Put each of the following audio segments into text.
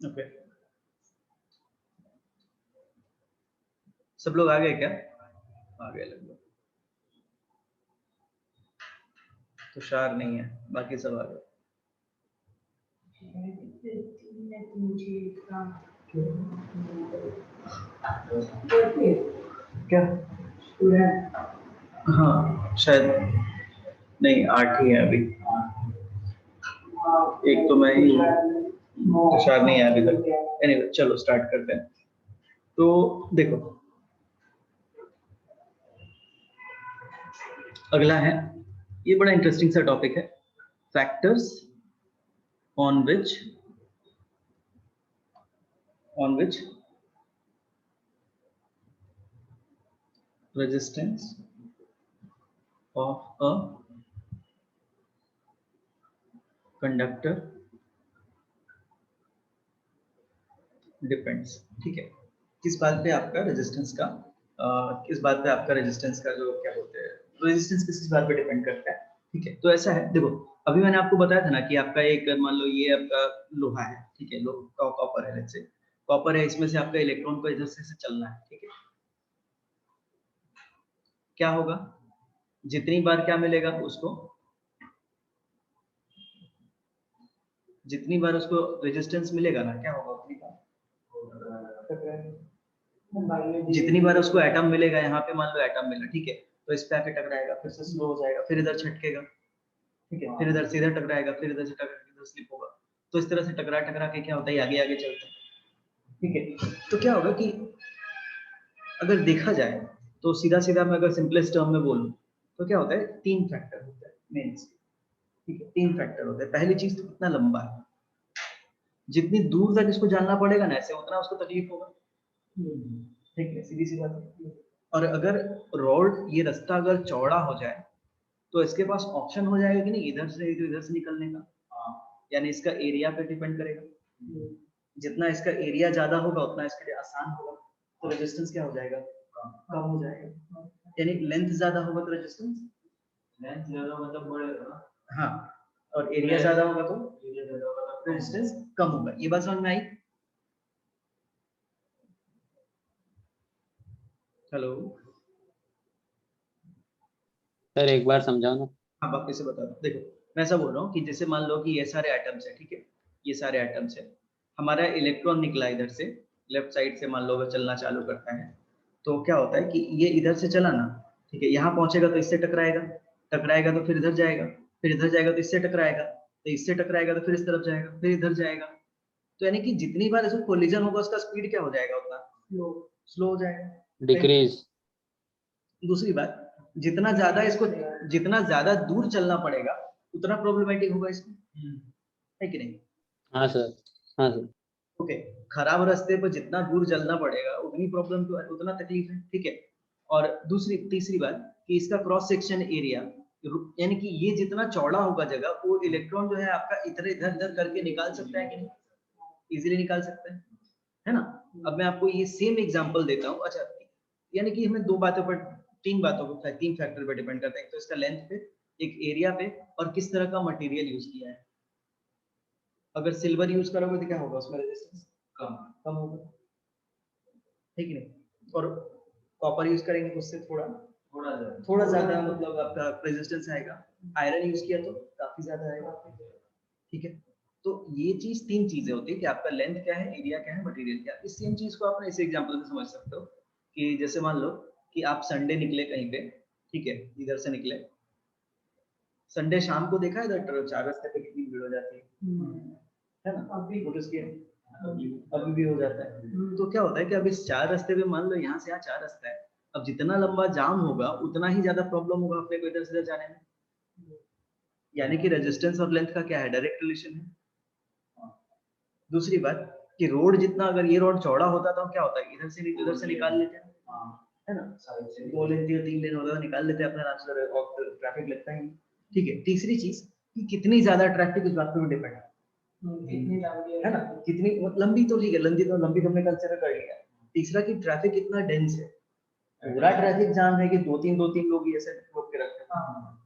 Okay, सब लोग आ गए क्या? आ गए लगभग, तुषार नहीं है, बाकी सब आ गए। क्या? हाँ शायद नहीं, 8 ही है अभी, एक तो मैं ही हूँ, तुषार नहीं है अभी तक। एनीवे चलो स्टार्ट करते हैं। तो देखो अगला है, ये बड़ा इंटरेस्टिंग सा टॉपिक है, factors on which resistance of a conductor depends. ठीक है, किस बात पे आपका रेजिस्टेंस का किस बात पे आपका रेजिस्टेंस का जो क्या बोलते हैं, रेजिस्टेंस किस बात पे डिपेंड करता है। ठीक है, तो ऐसा है, देखो अभी मैंने आपको बताया था ना कि आपका एक मान लो ये आपका लोहा है, ठीक है, लोहा कॉपर है, लेट्स से कॉपर है, इसमें से आपका इलेक्ट्रॉन को इधर से चलना है, ठीक है, क्या होगा, जितनी बार क्या मिलेगा उसको, जितनी बार उसको रेजिस्टेंस मिलेगा ना, क्या होगा उतनी बार, जितनी बार उसको एटम मिलेगा, यहाँ पे मान लो एटम मिला, ठीक है, तो इस पे आके टकराएगा, फिर से स्लो हो जाएगा, फिर इधर छटकेगा, ठीक है, फिर इधर से इधर टकराएगा, फिर इधर से टकरा के इधर स्लिप होगा, तो इस तरह से टकरा टकरा के क्या होता है, आगे आगे चलता है। ठीक है, तो क्या होगा कि अगर देखा जाए तो सीधा सीधा मैं अगर सिंपलेस्ट टर्म में बोलूं तो क्या होता है, 3 फैक्टर होता है मेन, ठीक है, 3 फैक्टर होते हैं। पहली चीज तो कितना लंबा है, जितनी दूर तक इसको जानना पड़ेगा ना ऐसे, उतना उसको तकलीफ होगा, ठीक है, सीधी सी बात है। और अगर रोड ये रास्ता अगर चौड़ा हो जाए तो इसके पास ऑप्शन हो जाएगा कि नहीं, इधर से तो इधर से निकलने का, यानी इसका एरिया पे डिपेंड करेगा, जितना इसका एरिया ज्यादा होगा उतना इसके लिए आसान होगा, तो रेजिस्टेंस क्या हो जाएगा, कम हो जाएगा, यानी लेंथ ज्यादा होगा तो रेजिस्टेंस, लेंथ ज्यादा मतलब बढ़ेगा, हाँ, और एरिया ज्यादा होगा तो रेजिस्टेंस कम होगा। ये बात समझ में आई? हेलो सर एक बार समझाओ ना। हाँ, वापस से बता दो। देखो मैं ऐसा बोल रहा हूँ कि जैसे मान लो कि ये सारे एटम्स है, ठीक है, ये सारे एटम्स है, हमारा इलेक्ट्रॉन निकला इधर से, लेफ्ट साइड से मान लो अगर चलना चालू करता है, तो क्या होता है कि ये इधर से चला ना, ठीक है, यहाँ पहुंचेगा तो इससे टकराएगा, टकराएगा तो फिर इधर जाएगा, फिर इधर जाएगा तो इससे टकराएगा, तो इससे टकराएगा तो फिर इस तरफ जाएगा, फिर इधर जाएगा, तो यानी कि जितनी बार इसको कोलिजन होगा उसका स्पीड क्या हो जाएगा, उतना स्लो हो जाएगा, डिक्रीज। दूसरी बात, जितना ज्यादा इसको, जितना ज्यादा दूर चलना पड़ेगा उतना प्रॉब्लमेटिक होगा इसमें, है कि नहीं? हाँ सर। हाँ सर। ओके, खराब रास्ते पर जितना दूर चलना पड़ेगा उतनी प्रॉब्लम तो उतना तकलीफ है, ठीक है। और दूसरी तीसरी बात कि इसका क्रॉस सेक्शन एरिया, यानी कि ये जितना चौड़ा होगा जगह, वो इलेक्ट्रॉन जो है आपका इधर इधर इधर करके निकाल सकता है कि नहीं, इजीली निकाल सकता है ना। अब मैं आपको ये सेम एग्जांपल देता हूँ। अच्छा, यानी कि हमें 2 बातों पर, 3 बातों पर, 3 फैक्टर पर डिपेंड करता है, तो इसका लेंथ पे, एक एरिया पे, और किस तरह का मटेरियल यूज किया है। अगर सिल्वर यूज करोगे तो क्या होगा, उसमें रेजिस्टेंस कम कम होगा, ठीक है नहीं, और कॉपर यूज करेंगे तो उससे थोड़ा ज्यादा मतलब आपका रेजिस्टेंस आएगा, आयरन यूज किया तो काफी ज्यादा आएगा, ठीक है। तो ये चीज 3 चीजें होती है कि आपका लेंथ क्या है, एरिया क्या है, मटेरियल क्या है। इस सेम चीज को आप इस एग्जांपल से समझ सकते हो कि जैसे मान लो कि आप संडे निकले कहीं पे, ठीक है, इधर से निकले, संडे शाम को देखा है इधर 4 रास्ते पे कितनी भीड़ हो जाती है ना, अभी नोटिस किया, अभी भी हो जाता है। तो क्या होता है कि अब इस 4 रास्ते पे मान लो यहाँ से यहाँ 4 रास्ता है, अब जितना लंबा जाम होगा उतना ही ज्यादा प्रॉब्लम होगा अपने को इधर से इधर जाने में, यानी कि रेजिस्टेंस और लेंथ का क्या है, डायरेक्ट रिलेशन है। दूसरी बात कि रोड जितना, अगर ये रोड चौड़ा होता तो क्या होता है, इधर से नहीं उधर से निकाल लेते हैं, है ना, 2 लेन 3 लेन होता तो निकाल लेते हैं अपना आराम से, वक्त ट्रैफिक लगता ही नहीं। ठीक है, तीसरी चीज कि कितनी ज्यादा ट्रैफिक, उस बात पर डिपेंड है, है ना, कितनी लंबी, तो ठीक है, लंबी तो हमने कंसीडर कर लिया। तीसरा कि ट्रैफिक कितना डेंस है, पूरा ट्रैफिक जाम है कि 2-3 लोग ही ऐसे रोक के रखते हैं,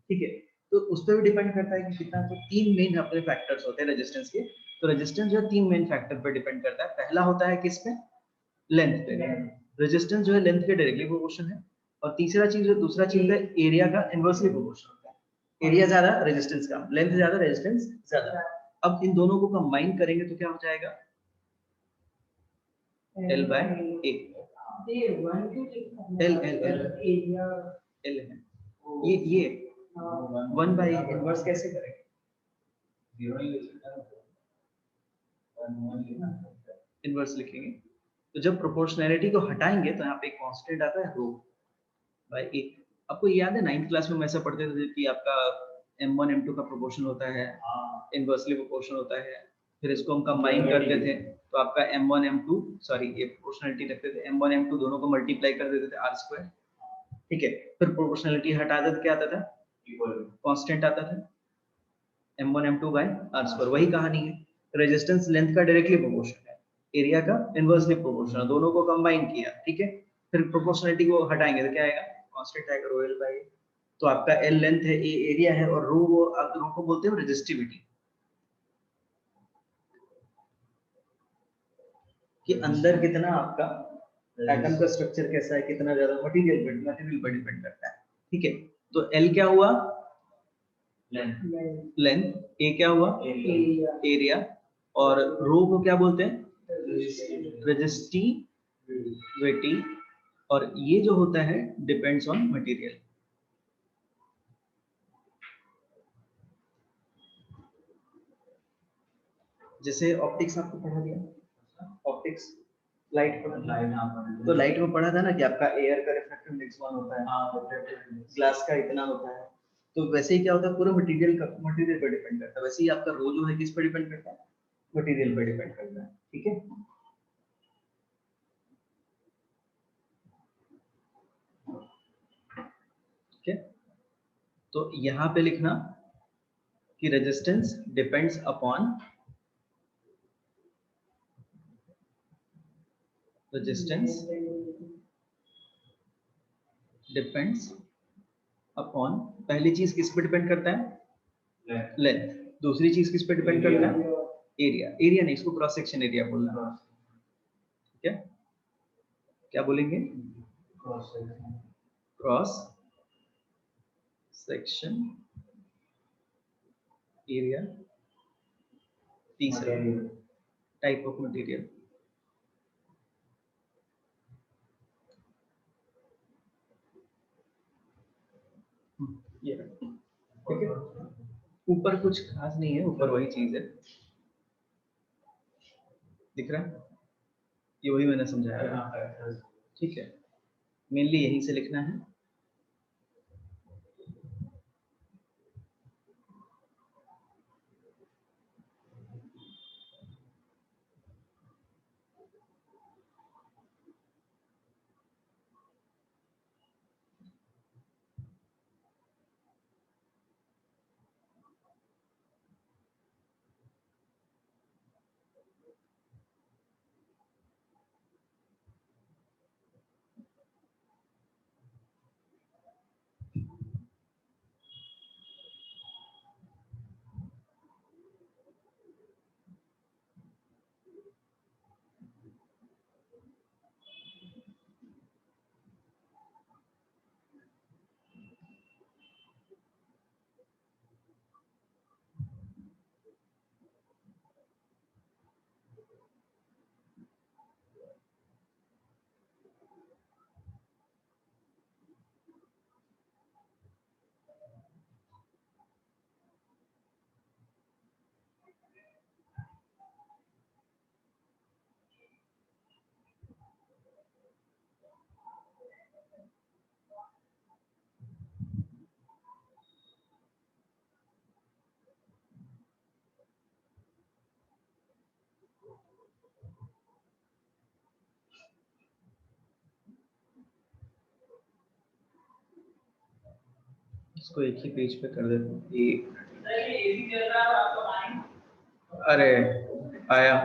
ठीक है, तो उस पर भी डिपेंड करता है कि कितना। तो तीन मेन अपने फैक्टर्स होते हैं रेजिस्टेंस के। तो रेजिस्टेंस जो है तीन मेन फैक्टर पर डिपेंड करता है। पहला होता है किस पे, लेंथ पे। रेजिस्टेंस जो है लेंथ के डायरेक्टली प्रोपोर्शनल है। और तीसरा चीज जो दूसरा चीज है एरिया का इनवर्सली प्रोपोर्शनल होता है। एरिया ज्यादा रेजिस्टेंस कम, लेंथ ज्यादा रेजिस्टेंस ज्यादा। अब इन दोनों को कंबाइन करेंगे तो क्या हो जाएगा, L by A। L है ये 1 by इनवर्स कैसे करेंगे, इनवर्स लिखेंगे। तो जब प्रोपोर्शनैलिटी को हटाएंगे तो यहाँ पे एक कांस्टेंट आता है रो बाय ए। आपको याद है 9th क्लास में हम ऐसा पढ़ते थे कि आपका m1 m2 का प्रोपोर्शन होता है, इनवर्सली प्रोपोर्शनल होता है। फिर इसको हम कंबाइन करते थे तो आपका m1 m2 सॉरी ये प्रोपोर्शनलिटी रखते थे, m1 m2 दोनों को मल्टीप्लाई कर देते थे r²। ठीक है, फिर प्रोपोर्शनलिटी हटा देते क्या आता था, कांस्टेंट आता था m1 m2 by r²। वही कहानी है, रेजिस्टेंस लेंथ का डायरेक्टली प्रोपोर्शनल है, एरिया का इनवर्सली प्रोपोर्शनल, दोनों को कंबाइन किया। ठीक है, फिर प्रोपोर्शनलिटी को हटाएंगे तो क्या आएगा, कांस्टेंट आएगा रो l by a। तो आपका l लेंथ है, a एरिया है, और रो वो आप रो को बोलते हैं रेजिस्टिविटी, कि अंदर कितना आपका एटम का स्ट्रक्चर कैसा है, कितना ज्यादा मटेरियल पर डिपेंड करता है। ठीक है, तो L क्या हुआ, लेंथ, A क्या हुआ, एरिया, और रो को क्या बोलते हैं, रेजिस्टिविटी, और ये जो होता है डिपेंड्स ऑन मटेरियल। जैसे ऑप्टिक्स आपको पढ़ा दिया, ऑप्टिक्स लाइट पर, तो लाइट में पढ़ा था ना कि आपका एयर का रिफ्रैक्टिव इंडेक्स 1 होता है, ग्लास का इतना होता है। तो वैसे ही क्या होता है, पूरा मटेरियल पर डिपेंड करता है। वैसे ही आपका रो जो है किस पर डिपेंड करता है, मटेरियल पर डिपेंड करता है। ठीक है, ठीक है, तो यहाँ पे लिखना कि resistance depends upon, resistance depends upon, पहली चीज किस पे डिपेंड करता है, लेंथ। दूसरी चीज किस पे डिपेंड करता है, एरिया। एरिया नहीं, इसको क्रॉस सेक्शन एरिया बोलना है। ठीक है, क्या बोलेंगे, क्रॉस सेक्शन एरिया। तीसरा टाइप ऑफ मटेरियल, ये ठीक है। ऊपर कुछ खास नहीं है, ऊपर वही चीज है, दिख रहा है, ये वही मैंने समझाया। ठीक है, मेनली यहीं से लिखना है। इसको एक ही पेज पे कर देते हैं। एक, अरे आया,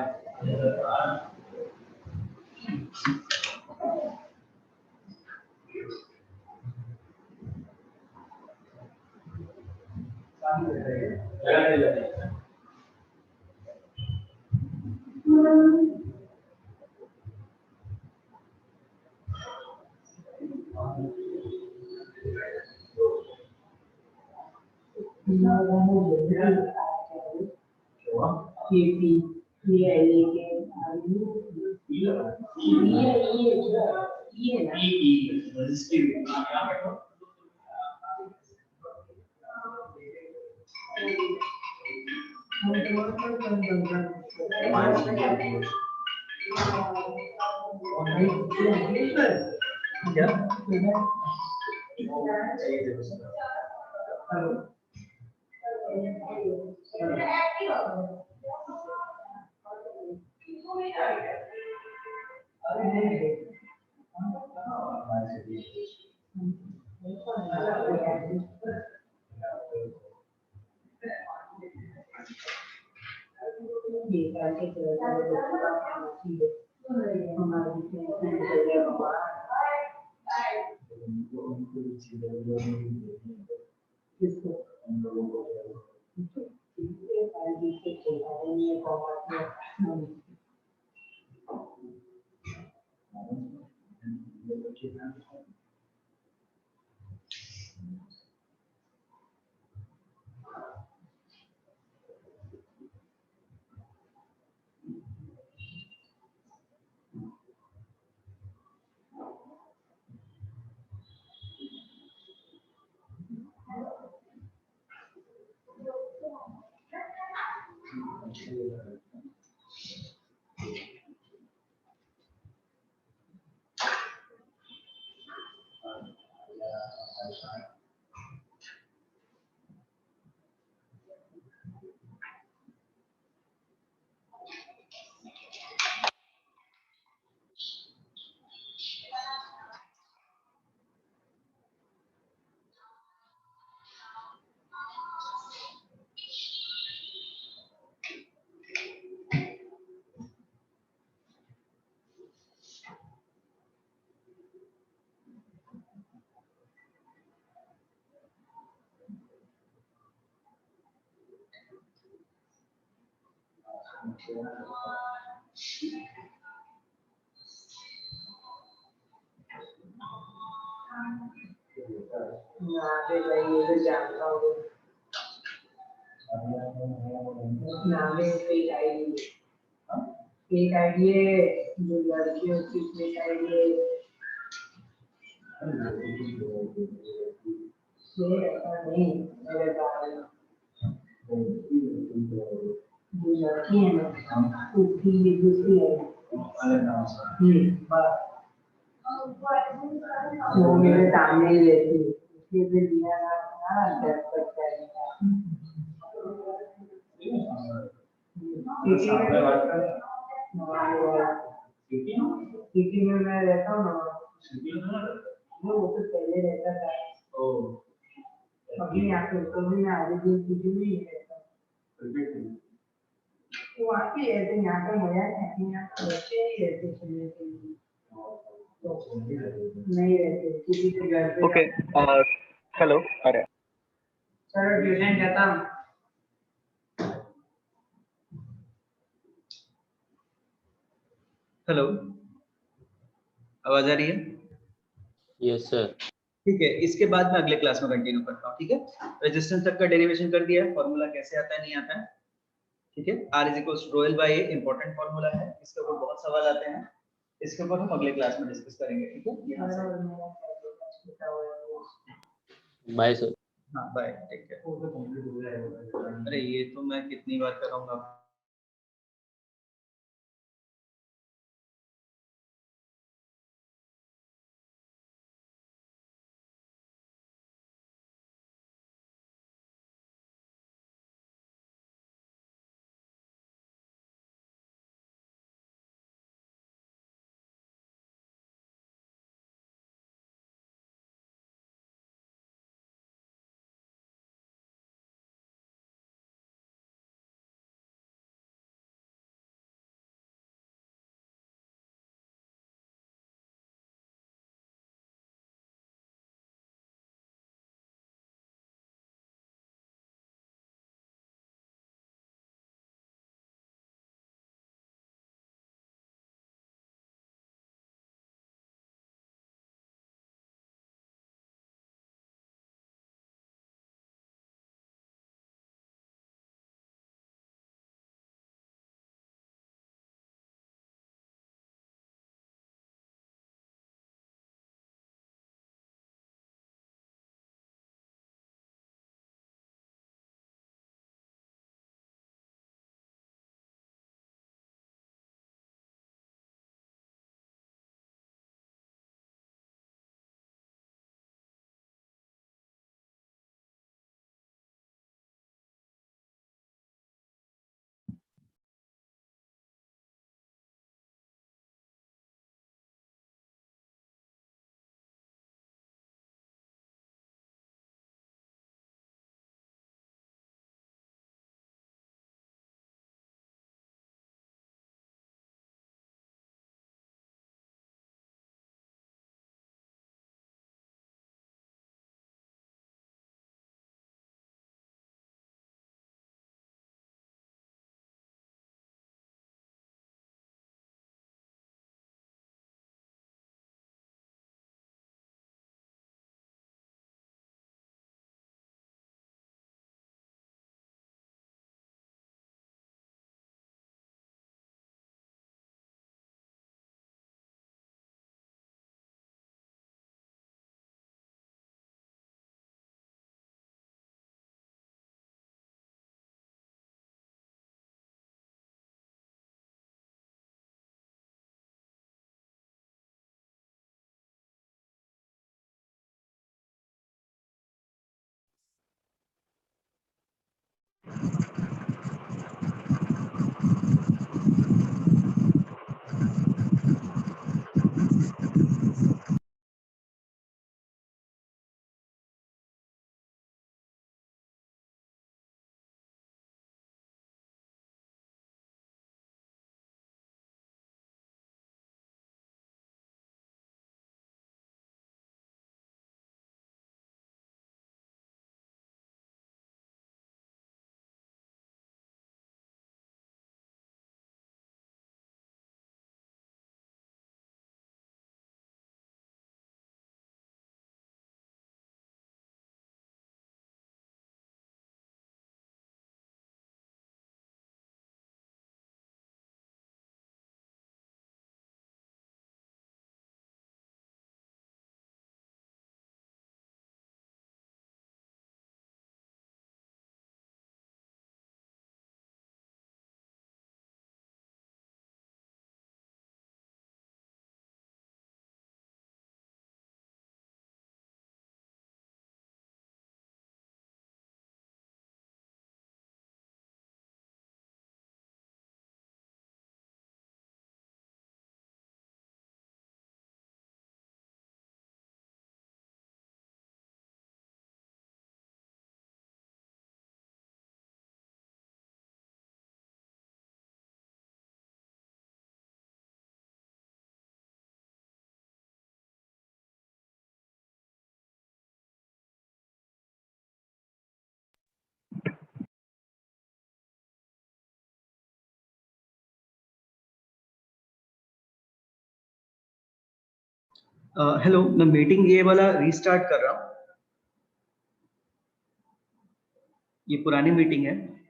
फेक आईडी है जो लड़की होती है फेक आईडी है ये ऐसा नहीं मेरे बारे में जो लड़की है ना उसकी ये दूसरी है बस वो मेरे सामने ही रहती है उसके भी लिया ना दस करता है सिटी में मैं रहता हूँ ना वो तो पहले रहता था अभी यहाँ पे तो भी मैं आगे भी सिटी में ही रहता हूँ तो वहाँ पे रहते यहाँ पे मजा नहीं यहाँ पे बच्चे ही रहते सुनने के लिए नहीं रहते किसी के घर पे ओके हेलो अरे चलो ट्यूशन जाता हूँ हेलो, आवाज आ रही है? Yes sir. ठीक है, इसके बाद मैं अगले क्लास में कंटिन्यू करता हूँ। ठीक है, रेजिस्टेंस तक का डेरिवेशन कर दिया है, फॉर्मूला कैसे आता है नहीं आता है। ठीक है, R is equal to ρl by a important formula है, इसके ऊपर बहुत सवाल आते हैं, इसके ऊपर हम अगले क्लास में डिस्कस करेंगे। ठीक है, यहाँ से बाय सर। हाँ बाय, टेक केयर। अरे ये तो मैं कितनी बार कराऊंगा। हेलो, मैं मीटिंग ये वाला रीस्टार्ट कर रहा हूँ। ये पुरानी मीटिंग है।